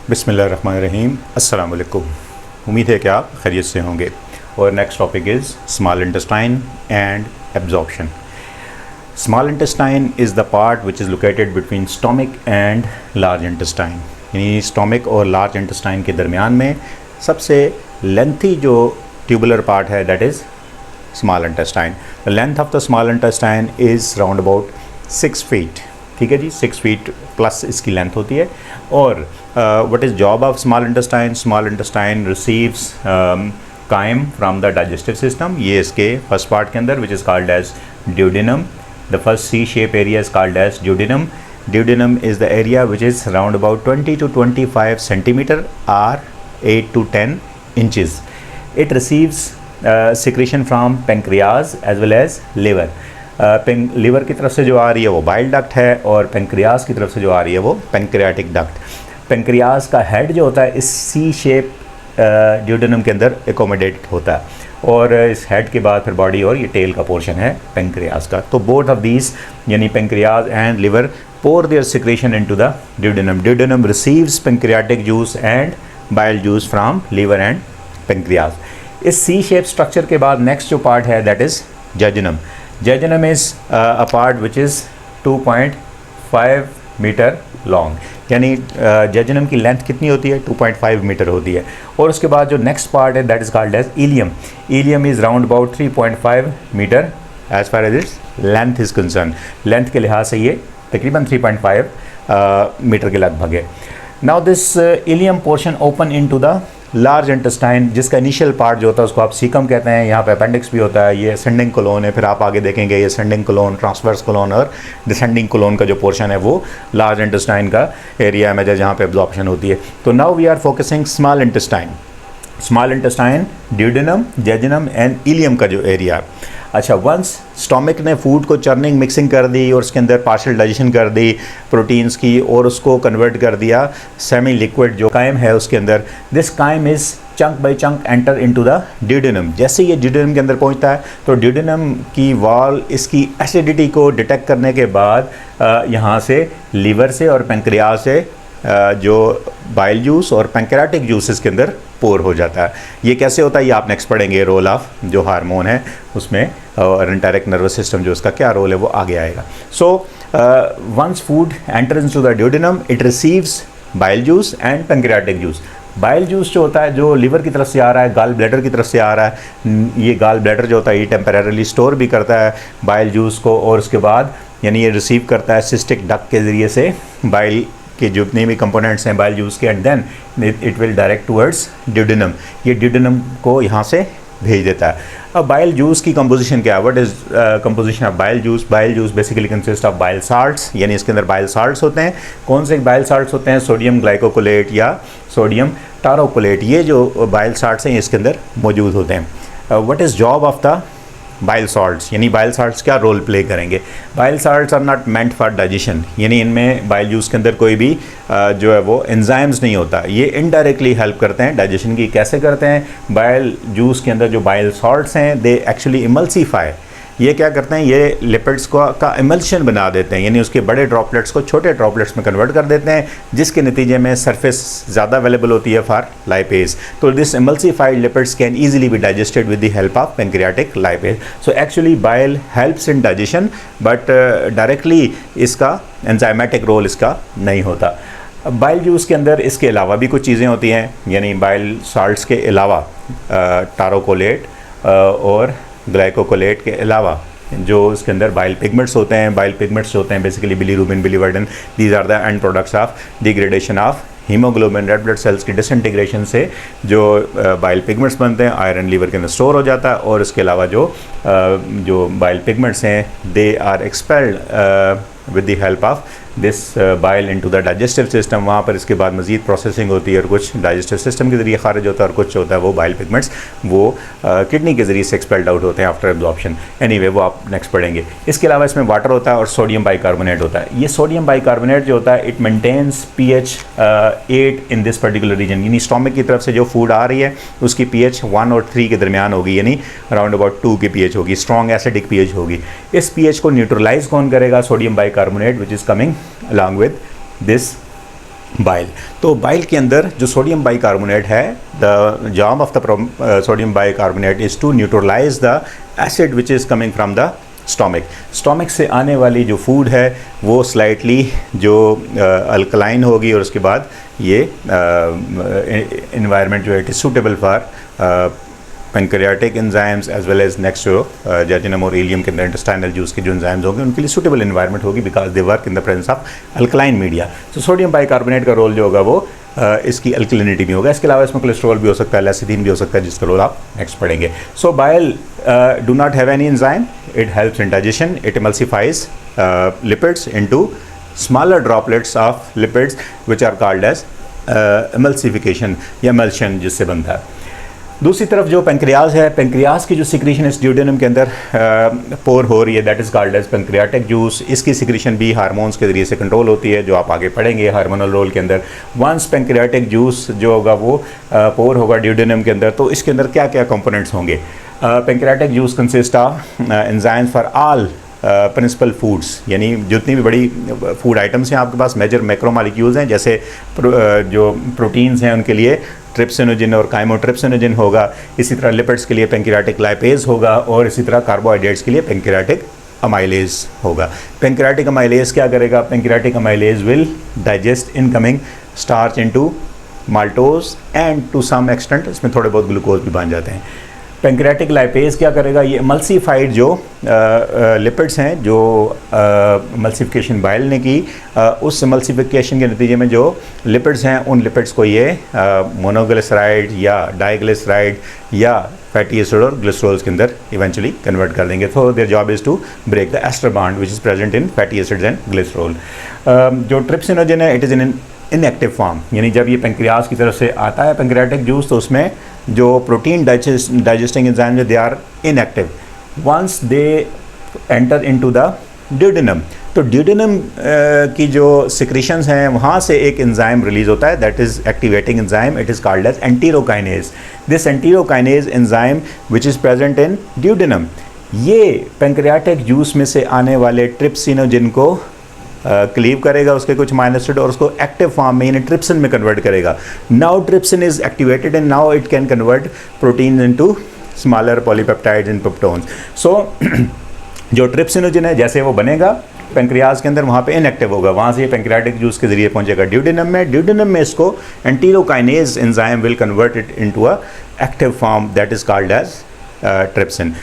बिस्मिल्लाहिर्रहमानिर्रहीम। अस्सलाम वालेकुम। उम्मीद है कि आप खैरियत से होंगे। और next topic is small intestine and absorption. Small intestine is the part which is located between stomach and large intestine, यानी स्टोमिक और लार्ज इंटेस्टाइन के दरमियान में सबसे लेंथी जो ट्यूबुलर पार्ट है that is small intestine. The length of the small intestine is round about 6 feet. ठीक है जी, 6 फीट प्लस इसकी लेंथ होती है। और what is job of small intestine? Small intestine receives chyme from the digestive system. ये इसके first part के अंदर which is called as duodenum. The first C shape area is called as duodenum. Duodenum is the area which is around about 20 to 25 centimeter or 8 to 10 inches. It receives secretion from pancreas as well as liver. Liver की तरफ से जो आ रही है वो bile duct है और pancreas की तरफ से जो आ रही है वो पेंक्रियाटिक डक्ट. पेंक्रियाज का हेड जो होता है इस सी शेप ड्यूडेनम के अंदर एकोमोडेट होता है और इस हेड के बाद फिर बॉडी और ये टेल का पोर्शन है पेंक्रियाज का. तो बोथ ऑफ दीज यानी pancreas and liver pour their secretion into the duodenum. Duodenum receives pancreatic juice and bile juice from liver and pancreas. इस C shape structure के बाद next जो part है that is jejunum. Jejunum is a part which is 2.5 meter long. यानी jejunum की length कितनी होती है? 2.5 मीटर होती है. और उसके बाद जो नेक्स्ट पार्ट है that is called as ileum. Ileum is round about 3.5 metre as far as its length is concern. Length के लिहाज से ये तकरीबन 3.5 मीटर के लगभग है. Now this ileum portion open into the large intestine, जिसका इनिशियल पार्ट जो होता है उसको आप सीकम कहते हैं. यहाँ पे अपेंडिक्स भी होता है. ये असेंडिंग कोलोन है. फिर आप आगे देखेंगे ये असेंडिंग कोलोन, ट्रांसवर्स कोलोन और डिसेंडिंग कोलोन का जो पोर्शन है वो लार्ज इंटेस्टाइन का एरिया है जहाँ पे एब्जॉर्प्शन होती है. तो now we are focusing small intestine. Small intestine, duodenum, jejunum and ileum का जो एरिया है. अच्छा, वंस स्टोमिक ने फूड को चर्निंग मिक्सिंग कर दी और उसके अंदर पार्शियल डाइजेशन कर दी प्रोटीन्स की और उसको कन्वर्ट कर दिया सेमी लिक्विड जो काइम है उसके अंदर. This chyme is chunk by chunk enter into the duodenum. जैसे ये ड्यूडेनम के अंदर पहुंचता है तो ड्यूडेनम की वॉल इसकी एसिडिटी को डिटेक्ट करने के बाद यहाँ से लीवर से और पेंक्रियाज से जो बाइल जूस और पेंक्रियाटिक जूस इसके अंदर पोर हो जाता है. ये कैसे होता है ये आप नेक्स्ट पढ़ेंगे. रोल ऑफ जो हार्मोन है उसमें और एंटेरिक नर्वस सिस्टम जो उसका क्या रोल है वो आगे आएगा. So once food enters into the duodenum it receives bile juice and pancreatic juice. Bile juice जो होता है जो लिवर की तरफ से आ रहा है, गाल ब्लैडर की तरफ से आ रहा है. ये गाल ब्लैडर जो होता है ये टेम्परेरली स्टोर भी करता है बाइल जूस को और उसके बाद यानी ये रिसीव करता है सिस्टिक डक्ट के ज़रिए से बाइल के जितने भी कंपोनेंट्स हैं बाइल जूस के and then it will direct towards duodenum. ये ड्यूडेनम को यहाँ से भेज देता है. अब बाइल जूस की कंपोजिशन क्या है? What is composition of bile juice? Bile juice basically consist of bile salts, यानी इसके अंदर बाइल साल्ट्स होते हैं. कौन से बाइल साल्ट्स होते हैं? सोडियम ग्लाइकोकोलेट या सोडियम टारोकोलेट. ये जो बाइल साल्ट्स हैं इसके अंदर मौजूद होते हैं. What is job of the bile salts? यानी बाइल साल्ट्स क्या रोल प्ले करेंगे? Bile salts are not meant for digestion, यानी इनमें बाइल जूस के अंदर कोई भी जो है वो एंजाइम्स नहीं होता. ये इनडायरेक्टली हेल्प करते हैं डाइजेशन की. कैसे करते हैं? बाइल जूस के अंदर जो बाइल साल्ट्स हैं दे एक्चुअली इमल्सीफाई. ये क्या करते हैं? ये लिपिड्स का इमल्शन बना देते हैं, यानी उसके बड़े ड्रॉपलेट्स को छोटे ड्रॉपलेट्स में कन्वर्ट कर देते हैं जिसके नतीजे में सरफेस ज़्यादा अवेलेबल होती है फॉर लाइपेज. तो this emulsified lipids can easily be digested with the help of pancreatic lipase. So actually bile helps in digestion but directly इसका एंजाइमेटिक रोल इसका नहीं होता. बाइल जूस के अंदर इसके अलावा भी कुछ चीज़ें होती हैं, यानी बाइल साल्ट्स के अलावा टारोकोलेट और ग्लाइकोकोलेट के अलावा जो इसके अंदर बाइल पिगमेंट्स होते हैं. बाइल पिगमेंट्स होते हैं basically bilirubin, biliverdin. These are the end products of degradation of haemoglobin. Red blood cells की डिसइंटीग्रेशन से जो बाइल पिगमेंट्स बनते हैं आयरन लीवर के अंदर स्टोर हो जाता है और इसके अलावा जो बाइल पिगमेंट्स हैं they are expelled with the help of this bile into the digestive system. वहाँ पर इसके बाद मज़ीद प्रोसेसिंग होती है और कुछ डाइजेस्टिव सिस्टम के ज़रिए खारिज होता है और कुछ होता है वो बाइल पिगमेंट्स वो किडनी के ज़रिए से एक्सपेल्ड आउट होते हैं आफ्टर एब्जॉर्प्शन. एनीवे वो आप नेक्स्ट पढ़ेंगे. इसके अलावा इसमें वाटर होता है और सोडियम बाइकार्बोनेट होता है. ये सोडियम बाइकार्बोनेट जो होता है it maintains pH 8 in this particular region. यानी स्टोमिक की तरफ से जो फूड आ रही है उसकी pH 1 और 3 के दरमियान होगी, यानी अराउंड अबाउट 2 की pH होगी. स्ट्रॉन्ग एसिडिक pH होगी. इस pH को न्यूट्रलाइज कौन करेगा? Sodium bicarbonate which is coming along with this bile. तो बाइल के अंदर जो सोडियम बाइकार्बोनेट है, the job of the sodium bicarbonate is to neutralise the acid which is coming from the stomach से आने वाली जो फूड है वो स्लाइटली जो अल्कलाइन होगी, और उसके बाद ये इन्वायरमेंट जो है it is suitable for pancreatic enzymes as well as next जो जेजुनम और इलियम के अंदर इंटेस्टाइनल जूस के जो एंजाइम्स होंगे उनके लिए सूटेबल इन्वायरमेंट होगी, because they work in the presence of alkaline media. तो सोडियम बाइकार्बोनेट का रोल जो होगा वो इसकी अल्कलिनिटी में होगा। इसके अलावा इसमें कोलेस्ट्रॉल भी हो सकता है, लेसिथिन भी हो सकता है, जिसका रोल आप नेक्स्ट पढ़ेंगे। So bile do not have any enzyme, it helps in digestion, it emulsifies lipids into smaller droplets of lipids which are called as emulsification या emulsion जिससे बनता है। दूसरी तरफ जो पेंक्रियाज है, पेंक्रियाज की जो सिक्रीशन इस ड्यूडेनम के अंदर पोर हो रही है, that is called as pancreatic juice. इसकी सिक्रीशन भी हार्मोन्स के ज़रिए से कंट्रोल होती है, जो आप आगे पढ़ेंगे हार्मोनल रोल के अंदर। वंस पेंक्रियाटिक जूस जो होगा वो पोर होगा ड्यूडेनम के अंदर, तो इसके अंदर क्या क्या कंपोनेंट्स होंगे। Pancreatic juice consist of enzymes for all principal foods, यानी जितनी भी बड़ी फूड आइटम्स हैं आपके पास, मेजर मैक्रोमोलिक्यूल्स हैं, जैसे जो प्रोटीन्स हैं उनके लिए ट्रिप्सिनोजिन और काइमोट्रिप्सिनोजिन होगा, इसी तरह लिपिड्स के लिए पेंक्रियाटिक लाइपेज होगा, और इसी तरह कार्बोहाइड्रेट्स के लिए पेंक्रियाटिक अमाइलेज होगा। पेंक्रियाटिक अमाइलेज क्या करेगा, pancreatic amylase will digest incoming starch into maltose and to some extent इसमें थोड़े बहुत ग्लूकोज भी बन जाते हैं। पेंक्रियाटिक लाइपेज क्या करेगा, ये मल्सीफाइड जो लिपिड्स हैं जो मल्सीफिकेशन बाइल ने की, उस मल्सीफिकेशन के नतीजे में जो लिपिड्स हैं उन लिपिड्स को ये मोनोग्लिसराइड या डाइग्लिसराइड या फैटी एसिड और ग्लिसरॉल्स के अंदर इवेंचुअली कन्वर्ट कर देंगे। तो their job is to break the ester bond which is present in fatty acids and glycerol. जो ट्रिप्सिनोजन है it is in inactive form, यानी जब ये पेंक्रियाज की तरफ से आता है पेंक्रियाटिक जूस, तो उसमें जो protein digesting enzyme they are inactive. Once they enter into the duodenum, तो ड्यूडेनम की जो सिक्रीशंस हैं वहाँ से एक एंजाइम रिलीज होता है, that is activating enzyme, it is called as enterokinase. This enterokinase enzyme which is present in duodenum, ये पेंक्रियाटिक जूस में से आने वाले ट्रिप्सिनोजिन को क्लीव करेगा, उसके कुछ माइनोसिड, और उसको एक्टिव फॉर्म में यानी ट्रिप्सिन में कन्वर्ट करेगा। Now trypsin is activated and now it can convert protein into smaller polypeptides in peptones. So जो ट्रिप्सिनोजिन है जैसे वो बनेगा पेंक्रियाज के अंदर, वहाँ पे इनएक्टिव होगा, वहाँ से ये पेंक्रियाटिक जूस के जरिए पहुँचेगा ड्यूडेनम में। ड्यूडेनम में इसको enterokinase enzyme will convert it into a active form that is called as trypsin.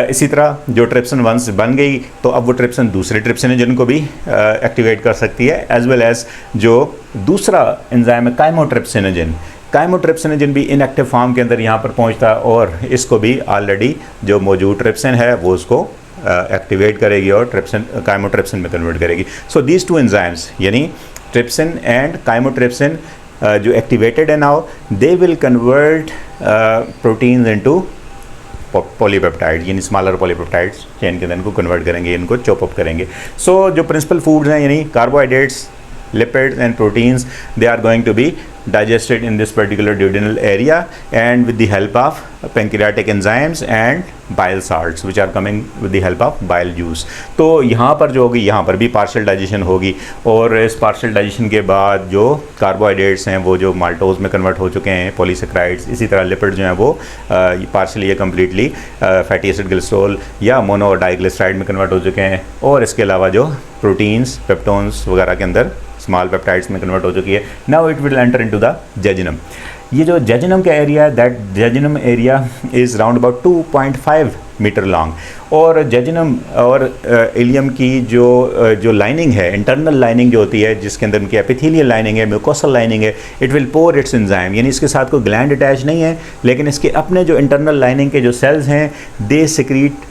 इसी तरह जो ट्रिप्सिन वंस बन गई तो अब वो ट्रिप्सिन दूसरे ट्रिप्सिनोजन को भी एक्टिवेट कर सकती है, एज वेल एज जो दूसरा एंजाइम है काइमोट्रिप्सिनोजन। काइमोट्रिप्सिनोजन भी इनएक्टिव फॉर्म के अंदर यहाँ पर पहुँचता है, और इसको भी ऑलरेडी जो मौजूद ट्रिप्सिन है वो उसको एक्टिवेट करेगी और ट्रिप्सिन काइमोट्रिप्सिन में कन्वर्ट करेगी। सो दीज टू एंजाइम्स यानी ट्रिप्सिन एंड काइमोट्रिप्सिन जो एक्टिवेटेड है now, they will convert proteins into polypeptide, यानी स्मॉलर पॉलीपेप्टाइड्स चेन के अंदर इनको कन्वर्ट करेंगे, इनको चॉप अप करेंगे। सो जो प्रिंसिपल फूड्स हैं यानी carbohydrates, lipids and proteins, they are going to be digested in this particular duodenal area and with the help of pancreatic enzymes and bile salts which are coming with the help of bile juice। तो यहाँ पर जो होगी, यहाँ पर भी partial digestion होगी, और इस पार्शियल डाइजेशन के बाद जो कार्बोहाइड्रेट्स हैं वो जो माल्टोज में कन्वर्ट हो चुके हैं, पॉलीसेक्राइड्स, इसी तरह लिपिड जो हैं वो पार्शियली या कम्प्लीटली फैटी एसिड ग्लिसरॉल या मोनो और डाइग्लिसराइड में कन्वर्ट हो चुके हैं, और इसके अलावा जो प्रोटीन्स, पेप्टोन्स वगैरह के अंदर स्मॉल पेप्टाइड्स में कन्वर्ट हो चुकी है। Now it will enter into the jejunum. ये जो जेजुनम का एरिया है, that jejunum area is round about 2.5 metre long, और जेजुनम और इलियम की जो लाइनिंग है, इंटरनल लाइनिंग जो होती है, जिसके अंदर उनकी एपिथेलियल लाइनिंग है, म्यूकोसल लाइनिंग है, it will pour its enzyme, यानी इसके साथ कोई ग्लैंड अटैच नहीं है, लेकिन इसके अपने जो इंटरनल लाइनिंग के जो सेल्स हैं, दे सिक्रीट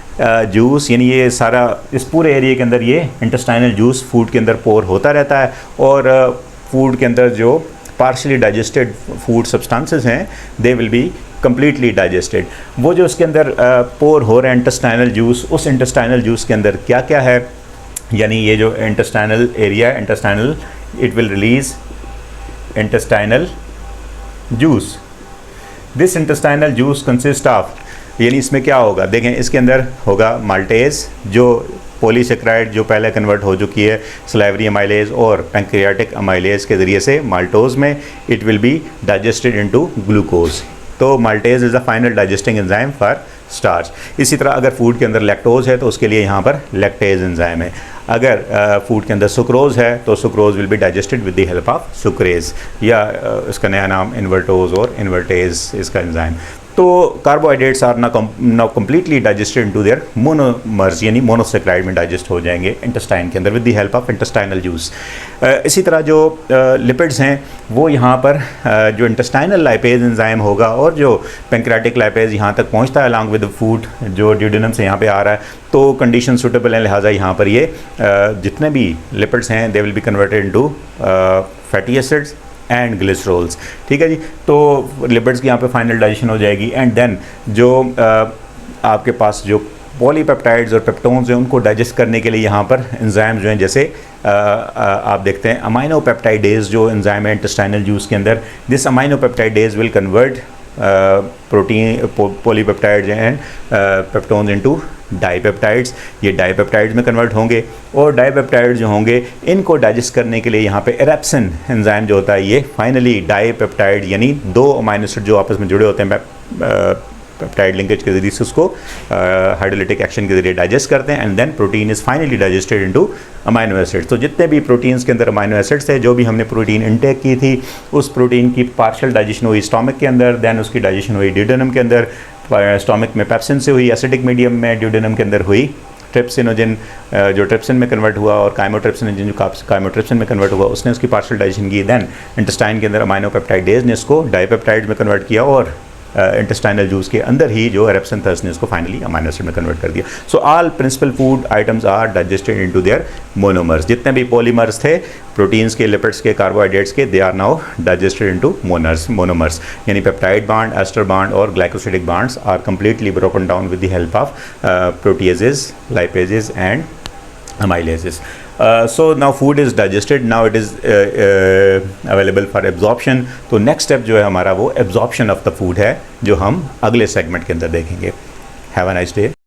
जूस, यानी ये सारा इस पूरे एरिया के अंदर ये इंटेस्टाइनल जूस फूड के अंदर पोर होता रहता है, और फूड के अंदर जो पार्शली डाइजेस्टेड फूड सब्सटेंसेस हैं they will be completely digested. वो जो उसके अंदर पोर हो रहे हैं इंटेस्टाइनल जूस, उस इंटेस्टाइनल जूस के अंदर क्या क्या है, यानी ये जो intestinal area, intestinal, it will release intestinal juice. This intestinal juice consist of, यानी इसमें क्या होगा, देखें इसके अंदर होगा माल्टेज जो पॉलीसेक्राइड जो पहले कन्वर्ट हो चुकी है सलाइवरी अमाइलेज और पैंक्रियाटिक अमाइलेज के ज़रिए से माल्टोज में, it will be digested into glucose. तो maltase is the final digesting enzyme for starch. इसी तरह अगर फूड के अंदर लैक्टोज है तो उसके लिए यहाँ पर लैक्टेज एंजाइम है। अगर फूड के अंदर सुक्रोज है तो sucrose will be digested with the help of sucrase, या इसका नया नाम इन्वर्टोज और इन्वर्टेज इसका एंजाइम। तो carbohydrates are now completely digested into their monomers, यानी मोनोसेक्राइड में डाइजेस्ट हो जाएंगे इंटेस्टाइन के अंदर with the help of intestinal juice. इसी तरह जो लिपिड्स हैं वो यहाँ पर जो इंटेस्टाइनल लाइपेज एंजाइम होगा और जो पैंक्रियाटिक लाइपेज यहाँ तक पहुँचता है अलॉन्ग विद फूड जो ड्यूडेनम से यहाँ पे आ रहा है, तो कंडीशन सूटेबल है, लिहाजा यहाँ पर ये जितने भी लिपिड्स हैं they will be converted into fatty acids and glycerols. ठीक है जी, तो लिपिड्स की यहाँ पे फाइनल डाइजेशन हो जाएगी एंड देन जो आपके पास जो पॉलीपेप्टाइड्स और पेप्टोन्स हैं उनको डाइजेस्ट करने के लिए यहाँ पर एंजाइम जो हैं, जैसे आप देखते हैं अमाइनो पेप्टाइडेज जो एंजाइम है इंटेस्टाइनल जूस के अंदर, this amino peptidase will convert protein polypeptides and peptones into dipeptides. ये डाइपेप्टाइड्स में कन्वर्ट होंगे और डाइपेप्टाइड्स जो होंगे इनको डाइजेस्ट करने के लिए यहाँ पे एरेप्सिन एंजाइम जो होता है ये फाइनली डाइपेप्टाइड यानी दो अमाइनो एसिड जो आपस में जुड़े होते हैं पेप्टाइड लिंकेज के जरिए से उसको हाइड्रोलिटिक एक्शन के जरिए डाइजेस्ट करते हैं and then protein is finally digested into amino acids. तो जितने भी प्रोटीन्स के अंदर अमाइनो एसिड्स है, जो भी हमने प्रोटीन इनटेक की थी उस प्रोटीन की पार्शियल डाइजेशन हुई स्टोमक के अंदर, देन उसकी डाइजेशन हुई ड्यूडेनम के अंदर, स्टोमक में पेप्सिन से हुई, एसिडिक मीडियम में ड्यूडेनम के अंदर हुई ट्रिप्सिनोजन जो ट्रिप्सिन में कन्वर्ट हुआ और काइमोट्रिप्सिनोजन जो काइमोट्रिप्सिन में कन्वर्ट हुआ उसने उसकी पार्शियल डाइजेशन की, देन इंटेस्टाइन के अंदर अमाइनो पेप्टाइडेज ने इसको डाइपेप्टाइड में कन्वर्ट किया और इंटेस्टाइनल जूस के अंदर ही जो एरेप्सिन था उसने इसको फाइनली अमाइनो एसिड में कन्वर्ट कर दिया। So all principal food items are digested into their monomers. जितने भी पॉलीमर्स थे प्रोटीन्स के, लिपिड्स के, कार्बोहाइड्रेट्स के, they are now digested into monomers, यानी पेप्टाइड बॉन्ड, एस्टर बॉन्ड और glycosidic bonds are completely broken down with the help of proteases, lipases and amylases. So now food is digested, now it is available for absorption. तो next step जो है हमारा वो absorption of the food है जो हम अगले segment के अंदर देखेंगे. Have a nice day.